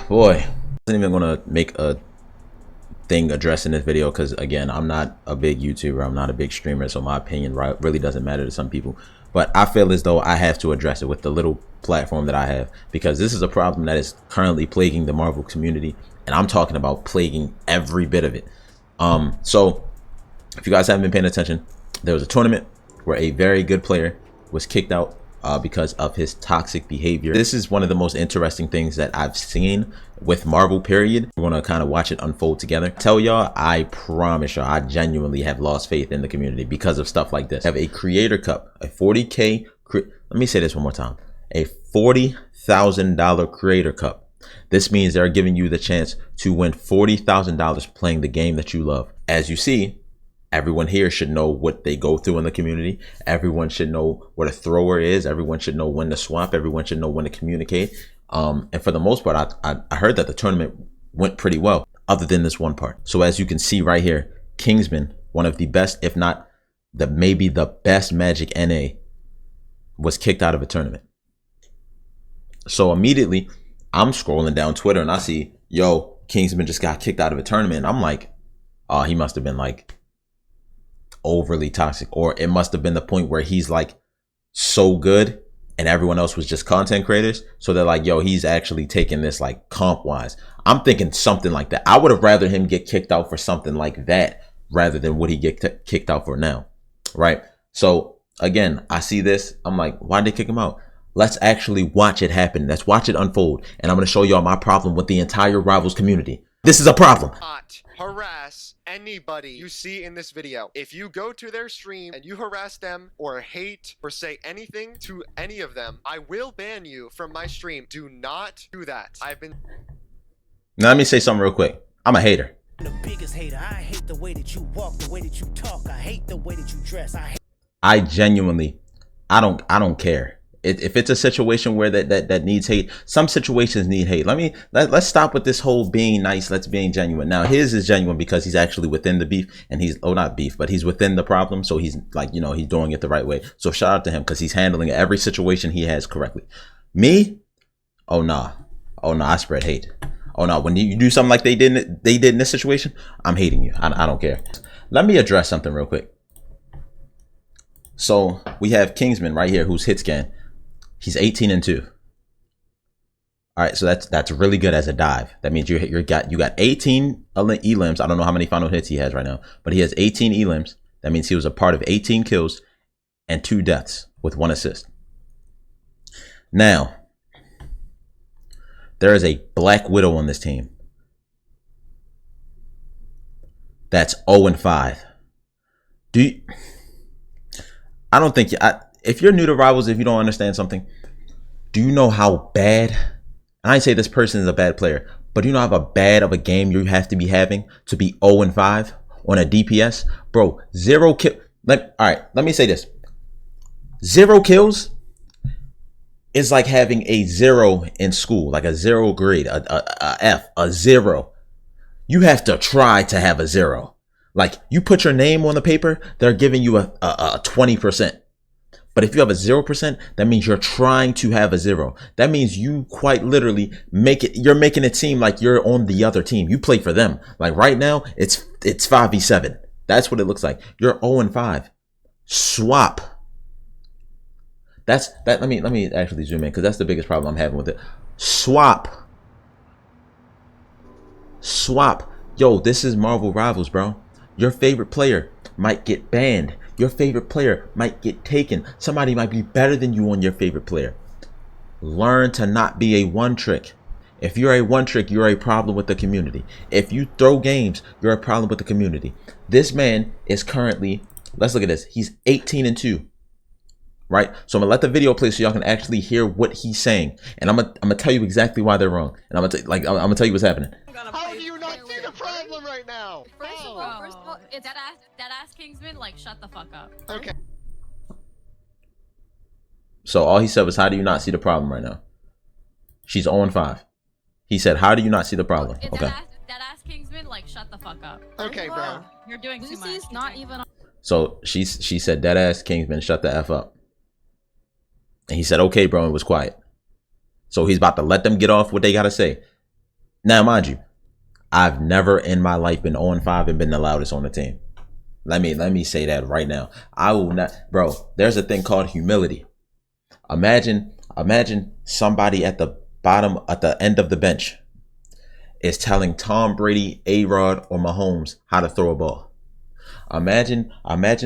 Boy, I wasn't even gonna make a thing addressing this video because again, I'm not a big YouTuber, I'm not a big streamer, so my opinion really doesn't matter to some people. But I feel as though I have to address it with the little platform that I have, because this is a problem that is currently plaguing the Marvel community, and I'm talking about plaguing every bit of it. So if you guys haven't been paying attention, there was a tournament where a very good player was kicked out because of his toxic behavior. This is one of the most interesting things that I've seen with Marvel, period. We're gonna kind of watch it unfold together. Tell y'all, I promise y'all, I genuinely have lost faith in the community because of stuff like this. I have a creator cup, a 40K, let me say this one more time, a $40,000 creator cup. This means they're giving you the chance to win $40,000 playing the game that you love. As you see, everyone here should know what they go through in the community. Everyone should know what a thrower is. Everyone should know when to swap. Everyone should know when to communicate. And for the most part, I heard that the tournament went pretty well, other than this one part. So as you can see right here, Kingsman, one of the best, if not maybe the best Magic NA, was kicked out of a tournament. So immediately, I'm scrolling down Twitter and I see, yo, Kingsman just got kicked out of a tournament. And I'm like, oh, he must have been like overly toxic, or it must have been the point where he's like so good and everyone else was just content creators, so they're like, yo, he's actually taking this like comp wise. I'm thinking something like that. I would have rather him get kicked out for something like that rather than what he get kicked out for now, right? So again, I see this, I'm like, why'd they kick him out? Let's actually watch it happen. Let's watch it unfold, and I'm going to show y'all my problem with the entire Rivals community. This is a problem. Not harass anybody you see in this video. If you go to their stream and you harass them or hate or say anything to any of them, I will ban you from my stream. Do not do that. Now let me say something real quick. I'm a hater. The biggest hater. I hate the way that you walk, the way that you talk. I hate the way that you dress. I genuinely, I don't care. If it's a situation where that needs hate, some situations need hate. Let's stop with this whole being nice. Let's being genuine. Now his is genuine because he's actually within the beef, and he's, oh, not beef, but he's within the problem. So he's like, you know, he's doing it the right way. So shout out to him because he's handling every situation he has correctly. Me, oh nah, I spread hate. Oh no, when you do something like they did in this situation, I'm hating you. I don't care. Let me address something real quick. So we have Kingsman right here, who's hit scan. He's 18-2. All right, so that's really good as a dive. That means you got 18 elims. I don't know how many final hits he has right now, but he has 18 elims. That means he was a part of 18 kills and 2 deaths with 1 assist. Now, there is a Black Widow on this team that's 0-5. I don't think if you're new to Rivals, if you don't understand something, do you know how bad, and I ain't say this person is a bad player, but do you know how bad of a game you have to be having to be 0-5 on a DPS? Bro, 0 kill. All right, let me say this. 0 kills is like having a 0 in school, like a 0 grade, a F, a 0. You have to try to have a 0. Like, you put your name on the paper, they're giving you a 20%. But if you have a 0%, that means you're trying to have a 0. That means you quite literally you're making it seem like you're on the other team. You play for them. Like right now, it's 5v7. That's what it looks like. You're 0-5. Swap. Let me actually zoom in, because that's the biggest problem I'm having with it. Swap. Yo, this is Marvel Rivals, bro. Your favorite player might get banned. Your favorite player might get taken. Somebody might be better than you on your favorite player. Learn to not be a one trick. If you're a one trick, you're a problem with the community. If you throw games, you're a problem with the community. This man is currently, let's look at this. He's 18-2. Right? So I'm gonna let the video play so y'all can actually hear what he's saying. And I'm gonna tell you exactly why they're wrong. And I'm gonna tell you what's happening. How do you not see the problem right now? First of all, it's that ass Kingsman, like, shut the fuck up. Okay. So all he said was, how do you not see the problem right now? She's 0-5. He said, how do you not see the problem? It's okay. That ass Kingsman, like, shut the fuck up. Okay, bro. You're doing too much. Lucy's not even on. So she said, that ass Kingsman, shut the F up. And he said, okay, bro, and was quiet. So he's about to let them get off what they gotta say. Now, mind you, I've never in my life been 0-5 and been the loudest on the team. Let me say that right now. I will not, bro. There's a thing called humility. Imagine somebody at the bottom, at the end of the bench, is telling Tom Brady, A-Rod, or Mahomes how to throw a ball. Imagine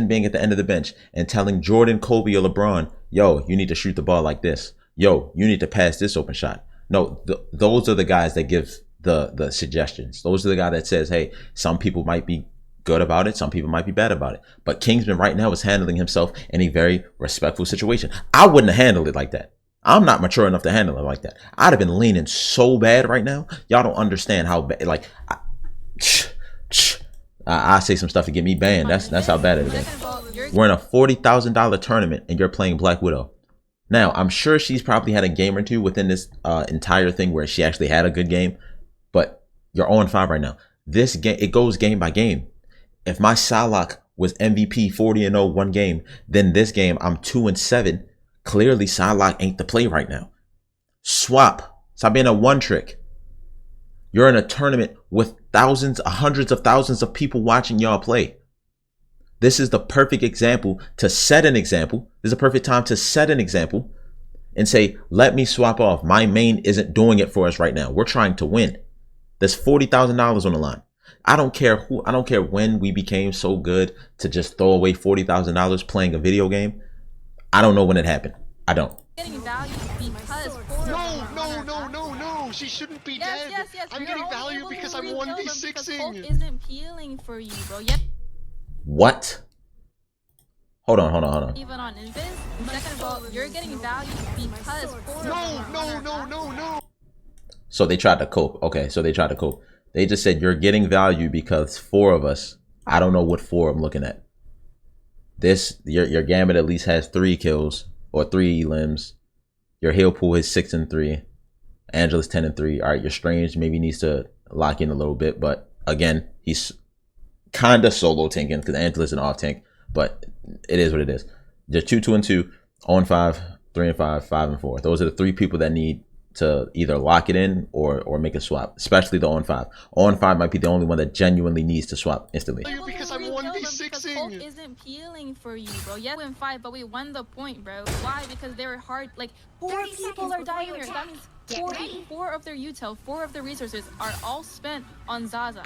being at the end of the bench and telling Jordan, Kobe, or LeBron, yo, you need to shoot the ball like this. Yo, you need to pass this open shot. No, those are the guys that give the suggestions. Those are the guy that says, hey, some people might be good about it, some people might be bad about it. But Kingsman right now is handling himself in a very respectful situation. I wouldn't have handled it like that. I'm not mature enough to handle it like that. I'd have been leaning so bad right now. Y'all don't understand how bad. Like, I say some stuff to get me banned. That's how bad it is. We're in a $40,000 tournament and you're playing Black Widow. Now, I'm sure she's probably had a game or two within this entire thing where she actually had a good game. But you're 0-5 right now. This game, it goes game by game. If my Salak was MVP 40-0 one game, then this game I'm 2-7. Clearly, Salak ain't the play right now. Swap. Stop being a one trick. You're in a tournament with thousands, hundreds of thousands of people watching y'all play. This is the perfect example to set an example. This is a perfect time to set an example and say, let me swap off. My main isn't doing it for us right now. We're trying to win. There's $40,000 on the line. I don't care when we became so good to just throw away $40,000 playing a video game. I don't know when it happened. I don't. Getting value because No. She shouldn't be dead. Yes. I'm getting value because I'm 1v6ing. Hulk isn't peeling for you, bro. Yep. What? Hold on. Even on Invis. Second of all, you're getting value because No. So they tried to cope. Okay, so they tried to cope. They just said you're getting value because 4 of us. I don't know what 4 I'm looking at. This your Gambit at least has 3 kills or 3 limbs. Your heal pool is 6-3. Angela's 10-3. All right, your Strange maybe needs to lock in a little bit, but again, he's kind of solo tanking because Angela's an off tank. But it is what it is. Just 2-2-2, 0-5, 3-5, 5-4. Those are the 3 people that need to either lock it in or make a swap, especially the 0-5. 0-5 might be the only one that genuinely needs to swap instantly. Because I'm 1v6ing. Hulk isn't peeling for you, bro. Yeah, we win 5, but we won the point, bro. Why? Because they were hard. Like 4 people are dying here. That means 4 of their util, 4 of their resources are all spent on Zaza.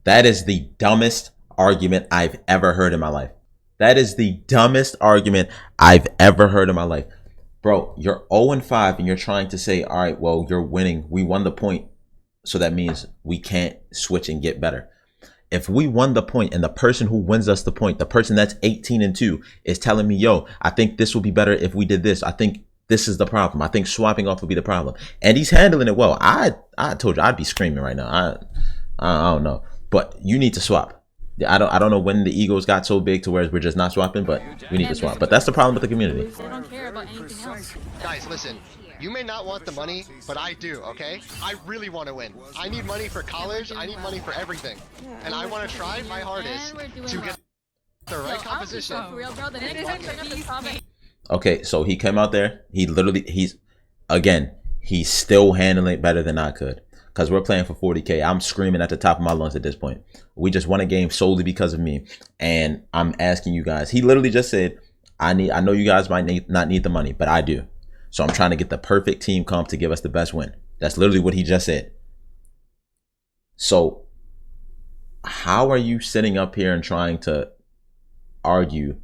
That is the dumbest argument I've ever heard in my life. That is the dumbest argument I've ever heard in my life. Bro, you're 0-5 and you're trying to say, all right, well, you're winning. We won the point. So that means we can't switch and get better. If we won the point and the person who wins us the point, the person that's 18-2 is telling me, yo, I think this will be better if we did this. I think this is the problem. I think swapping off will be the problem. And he's handling it well. I told you I'd be screaming right now. I don't know. But you need to swap. I don't know when the egos got so big to where we're just not swapping, but we need to swap. But that's the problem with the community. They don't care about anything else. Guys, listen. You may not want the money, but I do, okay? I really want to win. I need money for college. I need money for everything. And I want to try my hardest to get the right composition. For real, bro. The next one, bring up the comment. Okay, so he came out there. He's still handling it better than I could. Because we're playing for 40K. I'm screaming at the top of my lungs at this point. We just won a game solely because of me. And I'm asking you guys. He literally just said, I know you guys might not need the money, but I do. So I'm trying to get the perfect team comp to give us the best win. That's literally what he just said. So how are you sitting up here and trying to argue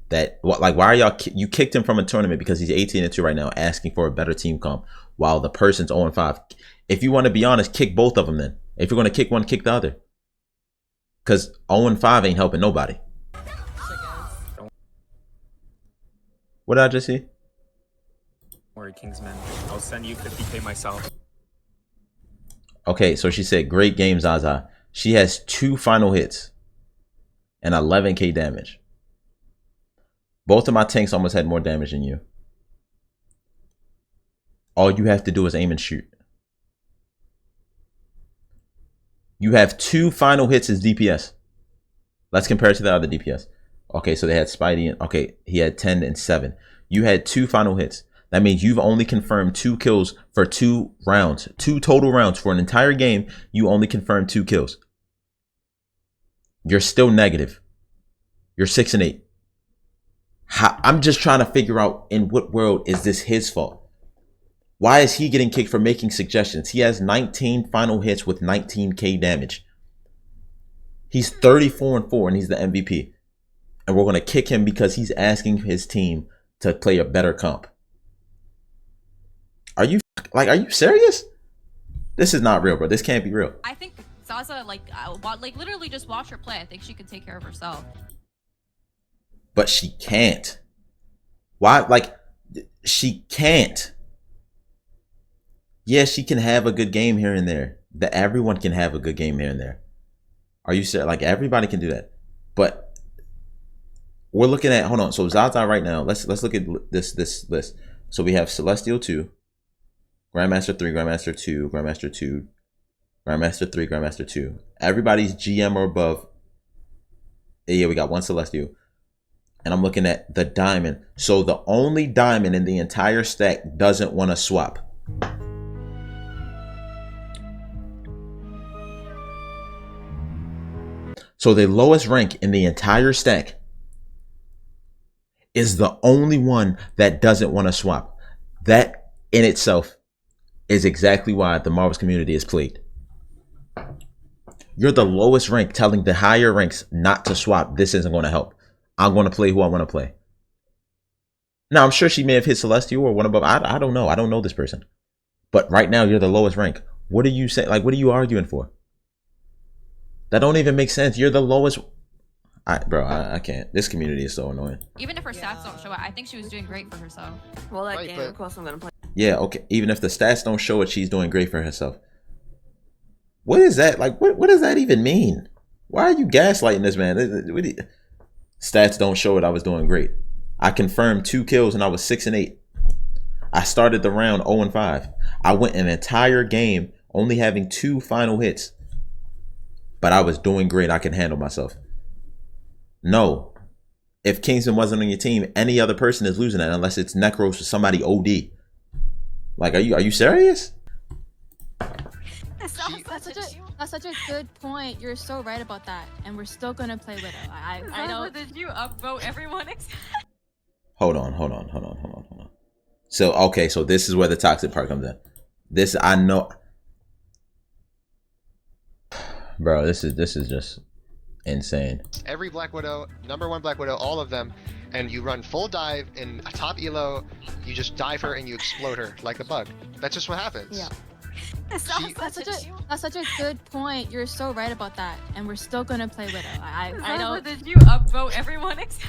that, like, why are y'all, you kicked him from a tournament because he's 18-2 right now, asking for a better team comp while the person's 0-5. If you want to be honest, kick both of them then. If you're going to kick one, kick the other. Because 0-5 ain't helping nobody. What did I just see? Don't worry, Kingsman. I'll send you 50K myself. Okay, so she said, great game, Zaza. She has 2 final hits and 11K damage. Both of my tanks almost had more damage than you. All you have to do is aim and shoot. You have 2 final hits as DPS. Let's compare it to the other DPS. Okay, so they had Spidey and okay, he had 10 and 7. You had 2 final hits. That means you've only confirmed 2 kills for 2 rounds, 2 total rounds for an entire game. You only confirmed 2 kills. You're still negative. You're 6 and 8. I'm just trying to figure out, in what world is this his fault? Why is he getting kicked for making suggestions? He has 19 final hits with 19k damage. He's 34-4 and he's the MVP. And we're going to kick him because he's asking his team to play a better comp. Are you serious? This is not real, bro. This can't be real. I think Zaza, literally just watch her play. I think she can take care of herself. But she can't. Why? She can't. Yeah, she can have a good game here and there. Everyone can have a good game here and there. Are you serious? Everybody can do that. But we're looking at, hold on. So Zaza right now, let's look at this list. So we have Celestial 2, Grandmaster 3, Grandmaster 2, Grandmaster 2, Grandmaster 3, Grandmaster 2. Everybody's GM or above. Yeah, we got 1 Celestial. And I'm looking at the diamond. So the only diamond in the entire stack doesn't want to swap. So the lowest rank in the entire stack is the only one that doesn't want to swap. That in itself is exactly why the Marvel's community is plagued. You're the lowest rank telling the higher ranks not to swap. This isn't going to help. I'm going to play who I want to play. Now, I'm sure she may have hit Celestial or one above. I don't know. I don't know this person. But right now, you're the lowest rank. What are you saying? What are you arguing for? That don't even make sense. You're the lowest. I can't. This community is so annoying. Even if her stats don't show it, I think she was doing great for herself. Well, that game, of course, I'm gonna play. Yeah, okay. Even if the stats don't show it, she's doing great for herself. What is that? What does that even mean? Why are you gaslighting this man? Stats don't show it. I was doing great. I confirmed 2 kills and I was 6 and 8. I started the round 0 and 5. I went an entire game only having 2 final hits. But I was doing great. I can handle myself. No. If Kingsman wasn't on your team, any other person is losing that unless it's Necros or somebody OD. Are you serious? That's such a good point. You're so right about that. And we're still gonna play Widow. I don't. Did you upvote everyone except? Hold on. So okay, so this is where the toxic part comes in. This I know. Bro, this is just insane. Every Black Widow, #1 Black Widow, all of them, and you run full dive in a top elo, you just dive her and you explode her like a bug. That's just what happens. Yeah. That's such a good point. You're so right about that. And we're still gonna play Widow. I don't. Did you upvote everyone except?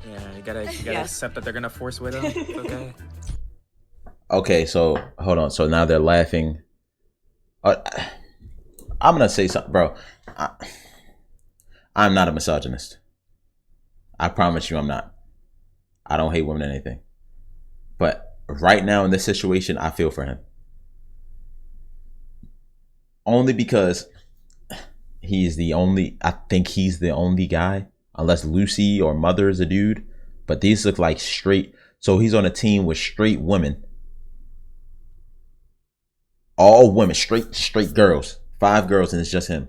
Yeah, you gotta accept that they're gonna force Widow. Okay. Okay, so hold on. So now they're laughing. I'm gonna say something, bro. I'm not a misogynist. I promise you I'm not. I don't hate women or anything. But right now in this situation, I feel for him. Only because I think he's the only guy. Unless Lucy or Mother is a dude. But these look like straight. So he's on a team with straight women. All women, straight girls. 5 girls and it's just him.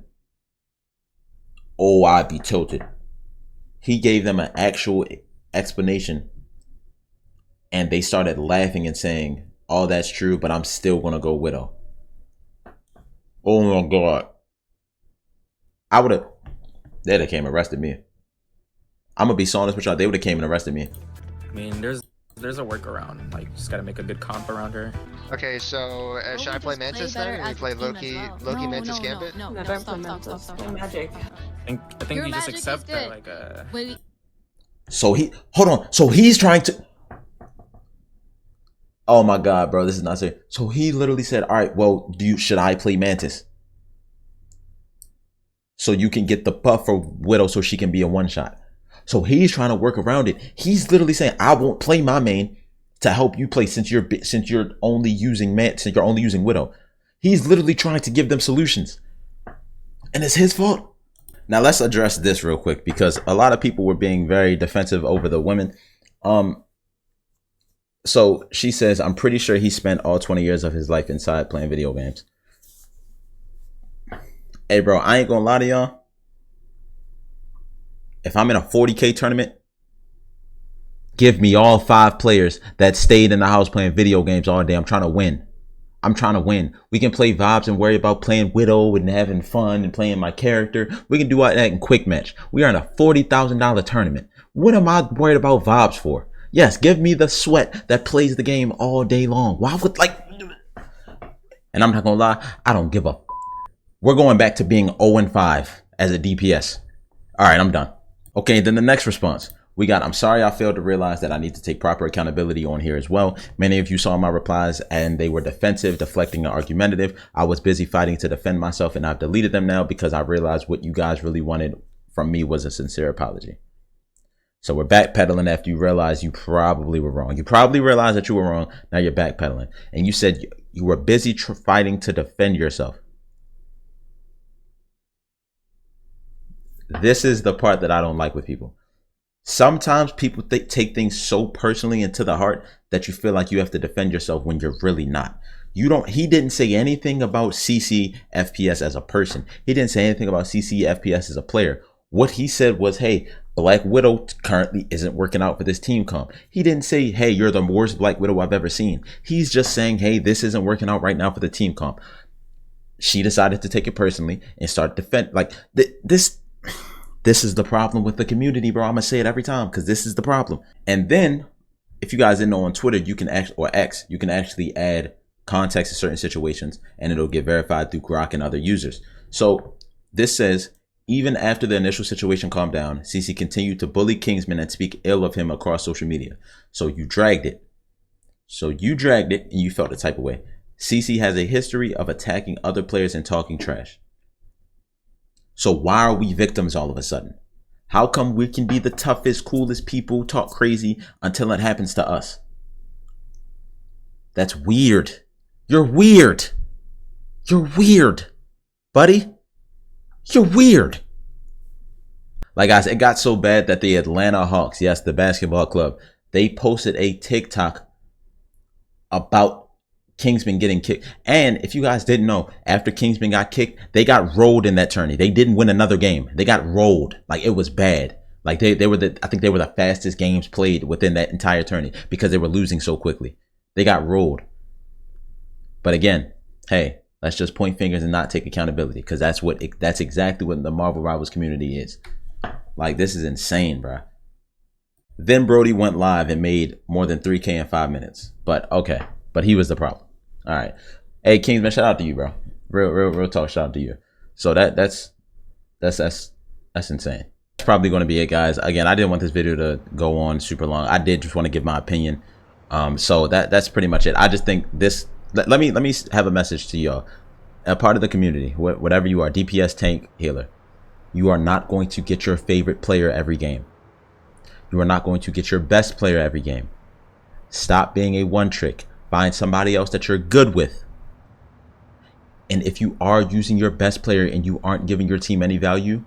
Oh, I'd be tilted. He gave them an actual explanation. And they started laughing and saying, oh, that's true, but I'm still going to go Widow. Oh my God. They'd have came and arrested me. I'm going to be so honest with y'all. They would have came and arrested me. I mean, there's a workaround. Just gotta make a good comp around her. Okay, so should I play Mantis then? Or we play Loki, Mantis, Gambit? No, don't stop. play Magic. I think Your you just magic is accept good. that Wait, So hold on. So he's trying to. Oh my God, bro, this is not serious. So he literally said, all right, well, should I play Mantis? So you can get the buff for Widow so she can be a one-shot. So he's trying to work around it. He's literally saying, I won't play my main to help you play since you're only using Widow. He's literally trying to give them solutions. And it's his fault. Now let's address this real quick because a lot of people were being very defensive over the women. So she says, I'm pretty sure he spent all 20 years of his life inside playing video games. Hey, bro, I ain't gonna lie to y'all. If I'm in a 40K tournament, give me all 5 players that stayed in the house playing video games all day. I'm trying to win. I'm trying to win. We can play vibes and worry about playing Widow and having fun and playing my character. We can do all that in quick match. We are in a $40,000 tournament. What am I worried about vibes for? Yes, give me the sweat that plays the game all day long. Why would and I'm not gonna lie, I don't give a. We're going back to being 0-5 as a DPS. All right, I'm done. Okay, then the next response. We got, I'm sorry I failed to realize that I need to take proper accountability on here as well. Many of you saw my replies and they were defensive, deflecting, and argumentative. I was busy fighting to defend myself and I've deleted them now because I realized what you guys really wanted from me was a sincere apology. So we're backpedaling after you realize you probably were wrong. You probably realized that you were wrong. Now you're backpedaling. And you said you were busy fighting to defend yourself. This is the part that I don't like with people. Sometimes people take things so personally into the heart that you feel like you have to defend yourself when you're really not. He didn't say anything about CC FPS as a person. He didn't say anything about CC FPS as a player. What he said was, hey, Black Widow currently isn't working out for this team comp. He didn't say, hey, you're the worst Black Widow I've ever seen. He's just saying, hey, this isn't working out right now for the team comp. She decided to take it personally and start defend like this. This is the problem with the community, bro. I'm gonna say it every time because this is the problem. And then, if you guys didn't know, on Twitter, you can actually, or X, you can actually add context to certain situations, and it'll get verified through Grok and other users. So this says, even after the initial situation calmed down, CC continued to bully Kingsman and speak ill of him across social media. So you dragged it. And you felt the type of way. CC has a history of attacking other players and talking trash. So why are we victims all of a sudden? How come we can be the toughest, coolest people, talk crazy until it happens to us? That's weird. You're weird. You're weird, buddy. You're weird. Like guys, it got so bad that the Atlanta Hawks, yes, the basketball club, they posted a TikTok about Kingsman getting kicked. And if you guys didn't know, after Kingsman got kicked, they got rolled in that tourney. They didn't win another game. They got rolled. Like, it was bad. Like, I think they were the fastest games played within that entire tourney because they were losing so quickly. They got rolled. But again, hey, let's just point fingers and not take accountability, because that's exactly what the Marvel Rivals community is. Like, this is insane, bro. Then Brody went live and made more than 3K in 5 minutes. But okay, but he was the problem. All right. Hey, Kingsman, shout out to you, bro. Real talk, shout out to you. So that's insane. That's probably going to be it, guys. Again, I didn't want this video to go on super long. I did just want to give my opinion. So that's pretty much it. I just think this. Let me have a message to y'all. A part of the community, whatever you are, DPS, tank, healer, you are not going to get your favorite player every game. You are not going to get your best player every game. Stop being a one trick. Find somebody else that you're good with. And if you are using your best player and you aren't giving your team any value,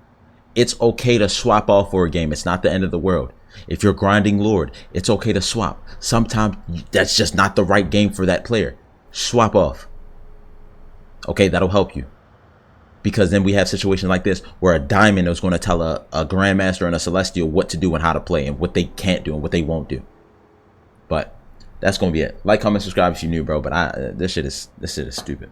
it's okay to swap off for a game. It's not the end of the world. If you're grinding Lord, it's okay to swap. Sometimes that's just not the right game for that player. Swap off. Okay, that'll help you. Because then we have situations like this where a diamond is going to tell a grandmaster and a celestial what to do and how to play and what they can't do and what they won't do. But that's going to be it. Like, comment, subscribe if you're new, bro. But this shit is stupid.